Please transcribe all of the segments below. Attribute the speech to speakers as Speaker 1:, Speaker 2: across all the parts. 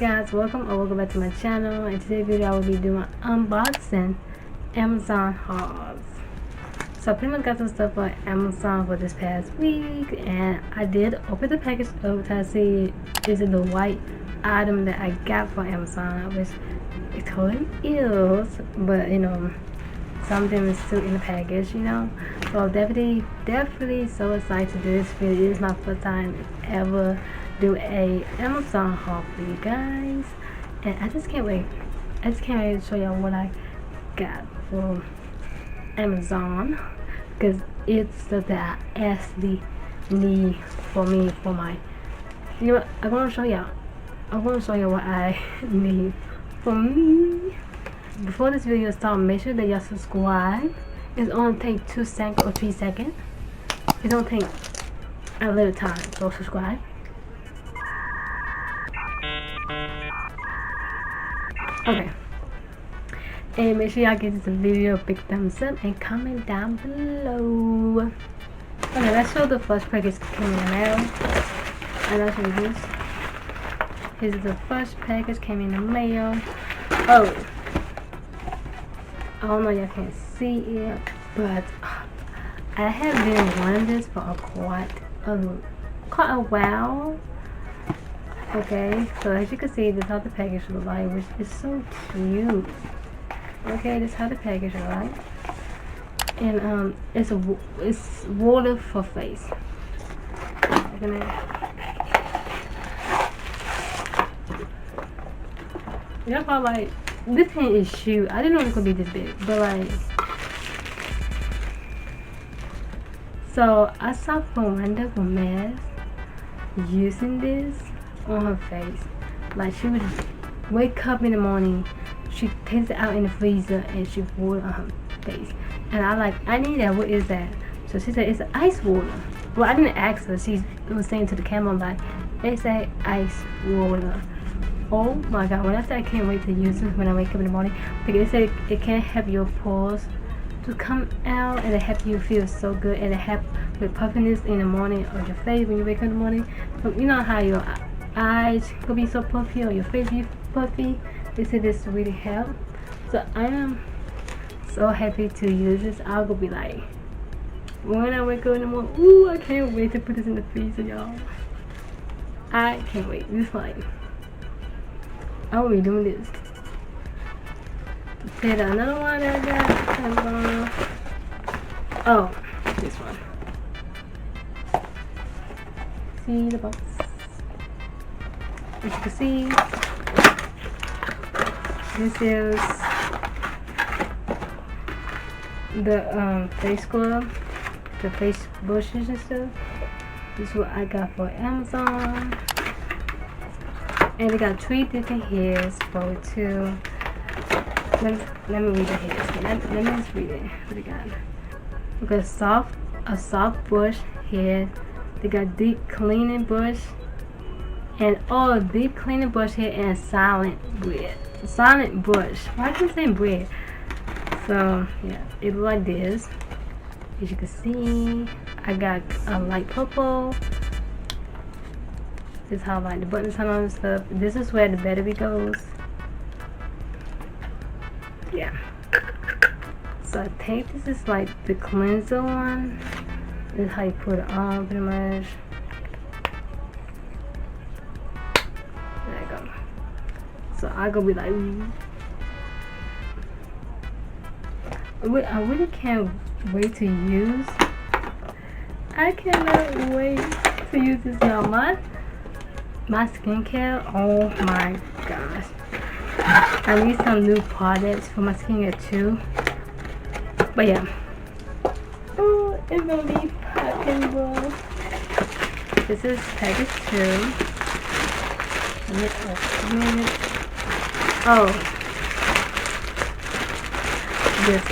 Speaker 1: guys, welcome back to my channel. In today's video I will be doing unboxing Amazon hauls. So I pretty much got some stuff on Amazon for this past week, and I did open the package up to see is it the white item that I got from Amazon, which it totally is, but you know, something is still in the package, you know. So definitely so excited to do this video. It is my first time ever do a Amazon haul for you guys, and I just can't wait. I just can't wait to show y'all what I got from Amazon, because it's stuff that I actually need for me, for my, you know what, I want to show y'all what I need for me. Before this video starts, make sure that y'all subscribe. It's only take 2 seconds or 3 seconds. It don't take a little time, so subscribe. Okay, and make sure y'all give this video a big thumbs up and comment down below. Okay, let's show the first package came in the mail. And I'll show you this. This is the first package came in the mail. Oh, I don't know, y'all can't see it, but I have been wanting this for quite a while. Okay, so as you can see, this is how the package looks like, which is so cute. Okay, this is how the package looks like, and it's water for face. Y'all probably like, this thing is huge. I didn't know it could be this big, but like, so I saw Miranda Gomez using this on her face. Like, she would wake up in the morning, she takes it out in the freezer and she put it on her face, and I need that. What is that? So she said it's ice water. Well, I didn't ask her. She was saying to the camera, like, it's a ice water. Oh my god, when I said I can't wait to use it when I wake up in the morning, because it said it can help your pores to come out, and it help you feel so good, and it help with puffiness in the morning of your face when you wake up in the morning. But you know how your eyes could be so puffy or your face be puffy? They said this really help. So I am so happy to use this. I'll go be like, when I wake up in the morning, ooh, I can't wait to put this in the freezer, y'all. I can't wait. This like, I will be doing this. Then another one that I got, oh, this one. See the box. As you can see, this is the face scrub, the face brushes and stuff. This is what I got for Amazon. And they got 3 different hairs for it too. Let me read the hairs. Let me just read it. What they got? We got a soft brush hair. They got deep cleaning brush, and deep cleaning brush hair, and silent brush. Why did I say bread? So yeah, it looks like this. As you can see, I got a light purple. This is how like the buttons turn on and stuff. This is where the battery goes. Yeah. So I think this is like the cleanser one. This is how you put it on, pretty much. There you go. So I go be like, I really can't wait to use. I cannot wait to use this, y'all. My skincare, oh my gosh. I need some new products for my skincare too. But yeah. Oh, it's gonna be popping, bro. This is package 2. Let me open it. Oh. This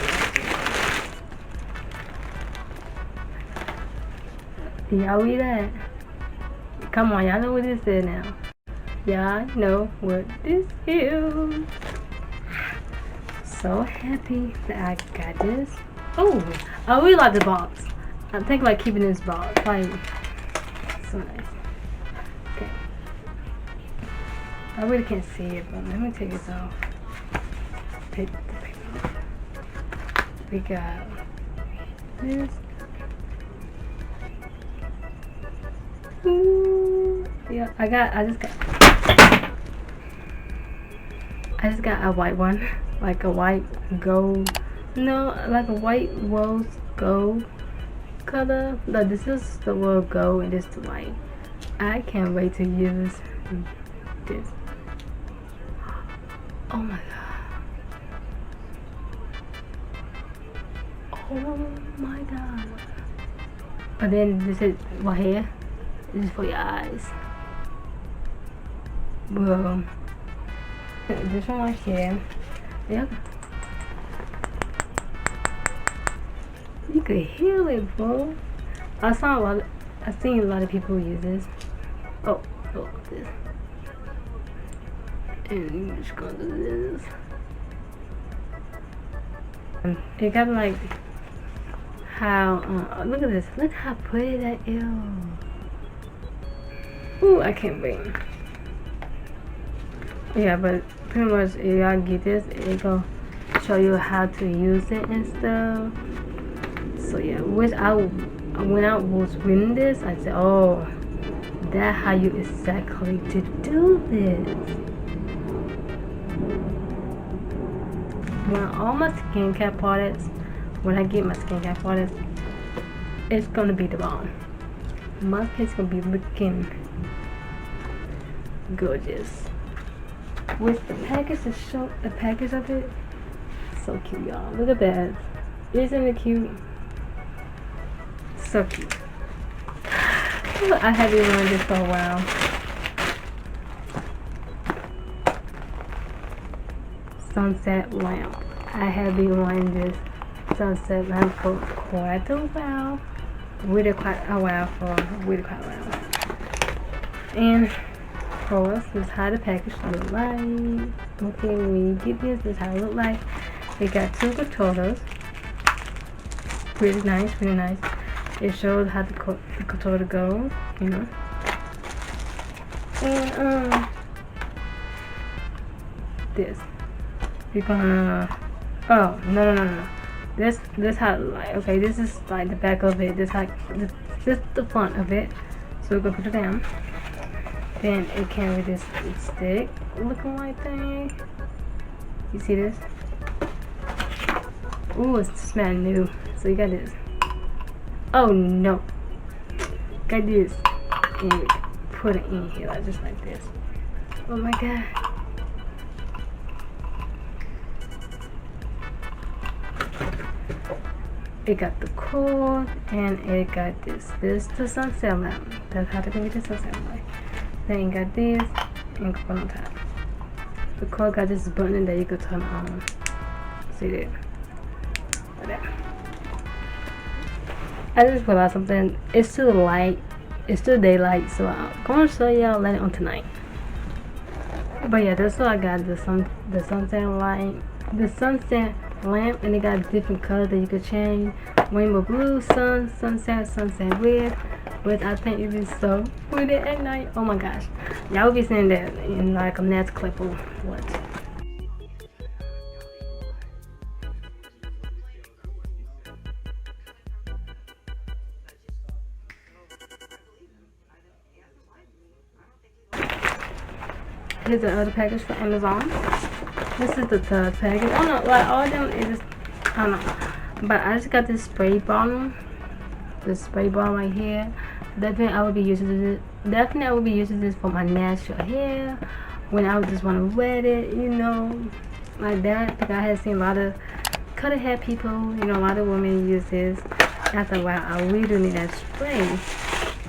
Speaker 1: one. Y'all read that? Come on, y'all know what this is now. Y'all know what this is. So happy that I got this. Oh, I really like the box. I'm thinking about keeping this box. Like, so nice. Okay. I really can't see it, but let me take this off. Take the paper off. We got this. Ooh, yeah, I just got a white one, like a white gold. No, like a white rose gold color. No, this is the word gold and this is the white. I can't wait to use this. Oh my god. Oh my god. And then this is right here. This is for your eyes. Well, this one right here. Yep. You could heal it, bro. I've seen a lot of people use this. Oh, this. And you're just gonna do this. It got like how look at this. Look how pretty that is. Ooh, I can't wait. Yeah, but pretty much if y'all get this, it gonna show you how to use it and stuff. So yeah, when I was reading this, I said, oh, that's how you exactly to do this. When all my skincare products, when I get my skincare products, it's gonna be the bomb. My skin's gonna be looking gorgeous. With the package to show the package of it, so cute, y'all. Look at that. Isn't it cute? So cute. I have been wearing this for a while. Sunset lamp. I have been wearing this sunset lamp for quite a while. Really quite a while. And of course, this is how the package look like. Okay, when you get this is how it look like. It got 2 controllers. Pretty nice, pretty nice. It shows how the controller goes, you know. And this. You're gonna no. This how it look like. Okay, this is like the back of it. This is the front of it. So we're gonna put it down. Then it came with this stick looking like thing. You see this? Ooh, it smells new. So you got this. Oh no. Got this. And put it in here like just like this. Oh my god. It got the cord and it got this. This is the sunset lamp. That's how to make the sunset lamp. Then you got this and cord on top. The cord got this button that you could turn on. See that? Like that. I just realized something. It's still light. It's still daylight, so I'm gonna show y'all later on tonight. But yeah, that's what I got. The sunset light, the sunset lamp, and it got different colors that you could change. Rainbow blue, sunset red. Which I think it is so pretty at night. Oh my gosh, y'all will be seeing that in like a next clip or what. Here's the other package for Amazon. This is the third package. I don't know, like all of them is just, I don't know. But I just got this spray bottle. This spray bottle right here. Definitely I will be using this for my natural hair. When I would just want to wet it, you know, like that. Because I have seen a lot of colored hair people, you know, a lot of women use this. And I thought, wow, I really do need that spray.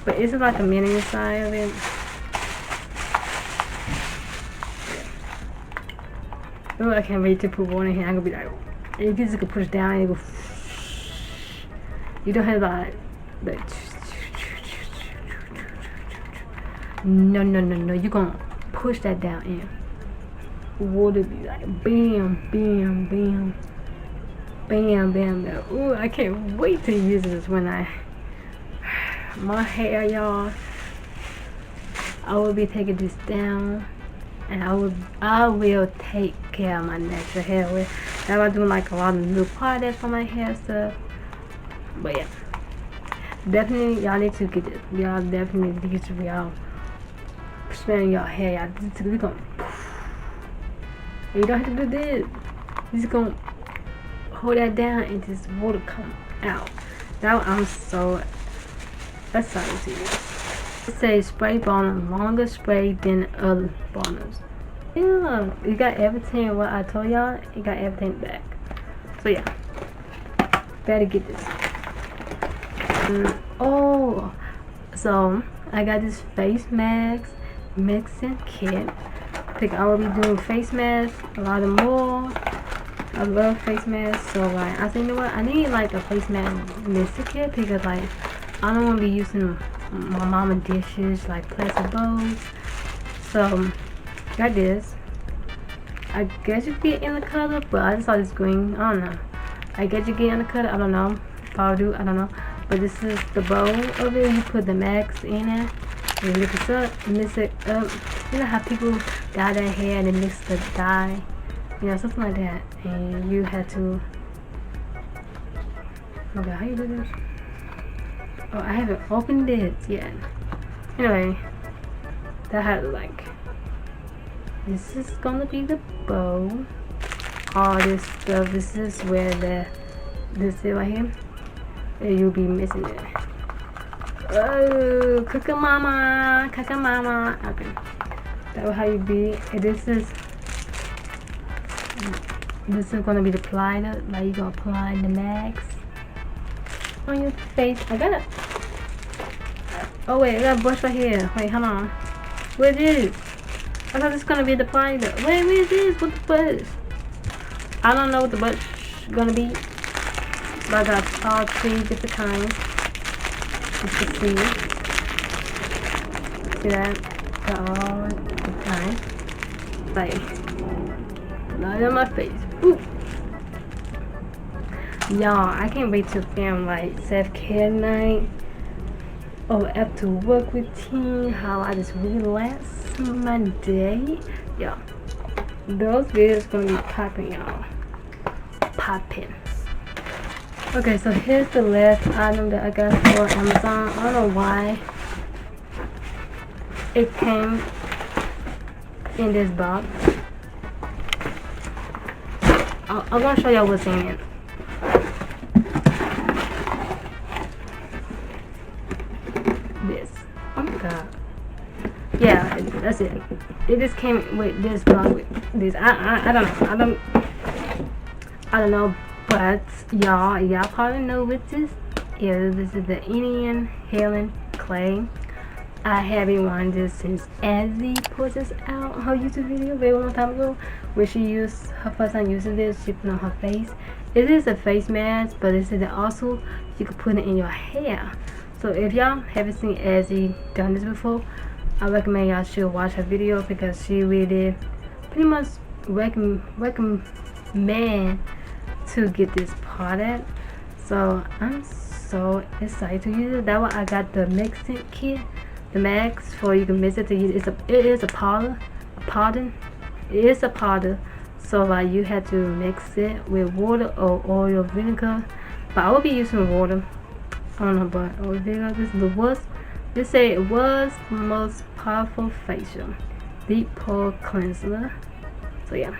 Speaker 1: But it's like a mini inside of it. Oh, I can't wait to put one in here. I'm gonna be like, you just can push down and go. You don't have like no. You're gonna push that down in. Water be like bam. Ooh, I can't wait to use this when my hair, y'all. I will be taking this down and I will take care of my natural hair with. Now I'm doing like a lot of new products on my hair stuff. But yeah, definitely y'all need to get this. Y'all definitely need to get your y'all spraying your hair. Y'all we gonna. You don't have to do this. You just gonna hold that down and just water come out. Now I'm so excited to use. It says spray bonus, longer spray than other bonus. Yeah, you got everything. What I told y'all, you got everything back. So yeah, better get this. Oh, so I got this face mask mixing kit. I think I will be doing face masks a lot more. I love face masks, so like I think, you know what, I need like a face mask mixing kit because like I don't want to be using my mama dishes like plastic bowls. So got this. I guess you get in the color, but I just saw this green. I don't know. I guess you get in the color. I don't know. If I do, I don't know. But this is the bowl of it. You put the max in it. You mix it up, mix it up. You know how people dye their hair and they mix the dye, you know, something like that. And you have to. Okay, how you do this? Oh, I haven't opened it yet. Anyway, that had like. This is gonna be the bow. All this stuff. This is where this is right here. And you'll be missing it. Oh, cookie mama, cookie mama. Okay, that's how you be. And this is gonna be the applier. Like you gonna apply the max on your face. I gotta. Oh wait, I got a brush right here. Wait, hold on. Where is it? I thought this gonna be the applier. Wait, where is this? What the brush? I don't know what the brush gonna be. But I got all 3 different kinds. You can see. See that? Got all the kinds. Like, right on my face. Ooh. Y'all, I can't wait to film like self-care night. Or after work routine. How I just relax my day. Yeah. Those videos gonna be popping, y'all. Popping. Okay, so here's the last item that I got for Amazon. I don't know why it came in this box. I'm gonna show y'all what's in it. This. Oh my god. Yeah, that's it. It just came with this box with this. I don't know. But y'all probably know what this is. This is the Indian Helen Clay. I haven't worn this since Azzy put this out her YouTube video very long time ago, where she used her first time using this. She put it on her face. It is a face mask, but this is also you can put it in your hair. So if y'all haven't seen Azzy done this before, I recommend y'all should watch her video because she really pretty much recommend to get this product. So I'm so excited to use it. That why I got the mixing kit, the max for you can mix it to use. It is a powder. It is a powder. So like you have to mix it with water or oil vinegar. But I will be using water. I don't know, but oil vinegar. This say it was most powerful facial deep pore cleanser. So yeah.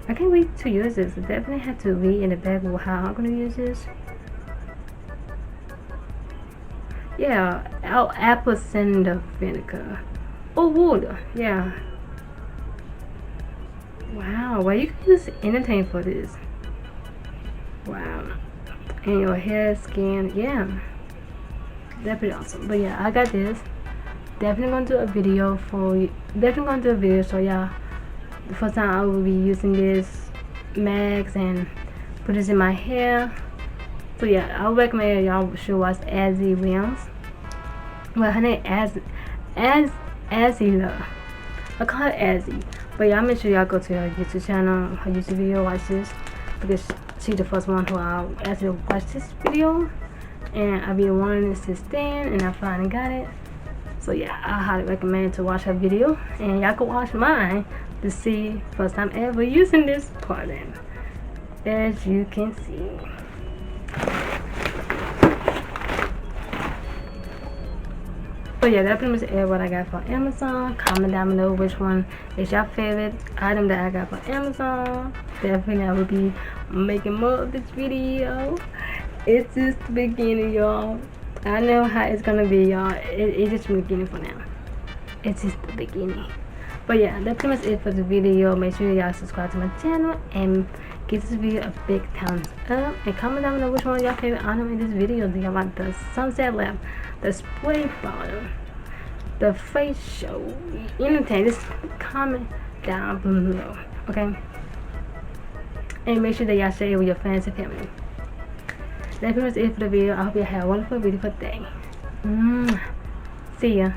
Speaker 1: I can't wait to use this. I definitely have to read in the back of how I'm gonna use this. Yeah, apple cider vinegar or water. Yeah. Wow. Well, you can use anything for this. Wow. And your hair, skin, yeah. That'd be awesome. But yeah, I got this. Definitely gonna do a video for you. Definitely gonna do a video so y'all. The first time I will be using this mask and put this in my hair. So yeah, I recommend y'all should watch Azzy Williams. Well, her name Azzy though. I call her Azzy. But y'all make sure y'all go to her YouTube channel, her YouTube video, watch this. Because she's the first one who I actually watched this video. And I've been wanting this since then and I finally got it. So yeah, I highly recommend to watch her video, and y'all can watch mine to see first time ever using this product, as you can see. So yeah, that pretty much is what I got from Amazon. Comment down below which one is your favorite item that I got from Amazon. Definitely I will be making more of this video. It's just the beginning, y'all. I know how it's gonna be, y'all. It's just the beginning for now. It's just the beginning. But yeah, that's pretty much it for the video. Make sure y'all subscribe to my channel and give this video a big thumbs up, and comment down below which one of y'all favorite item in this video. Do y'all like the sunset lamp, the spray bottle, the facial, anything? Just comment down below, okay? And make sure that y'all share it with your friends and family. That's pretty much it for the video. I hope you have a wonderful, beautiful day. See ya.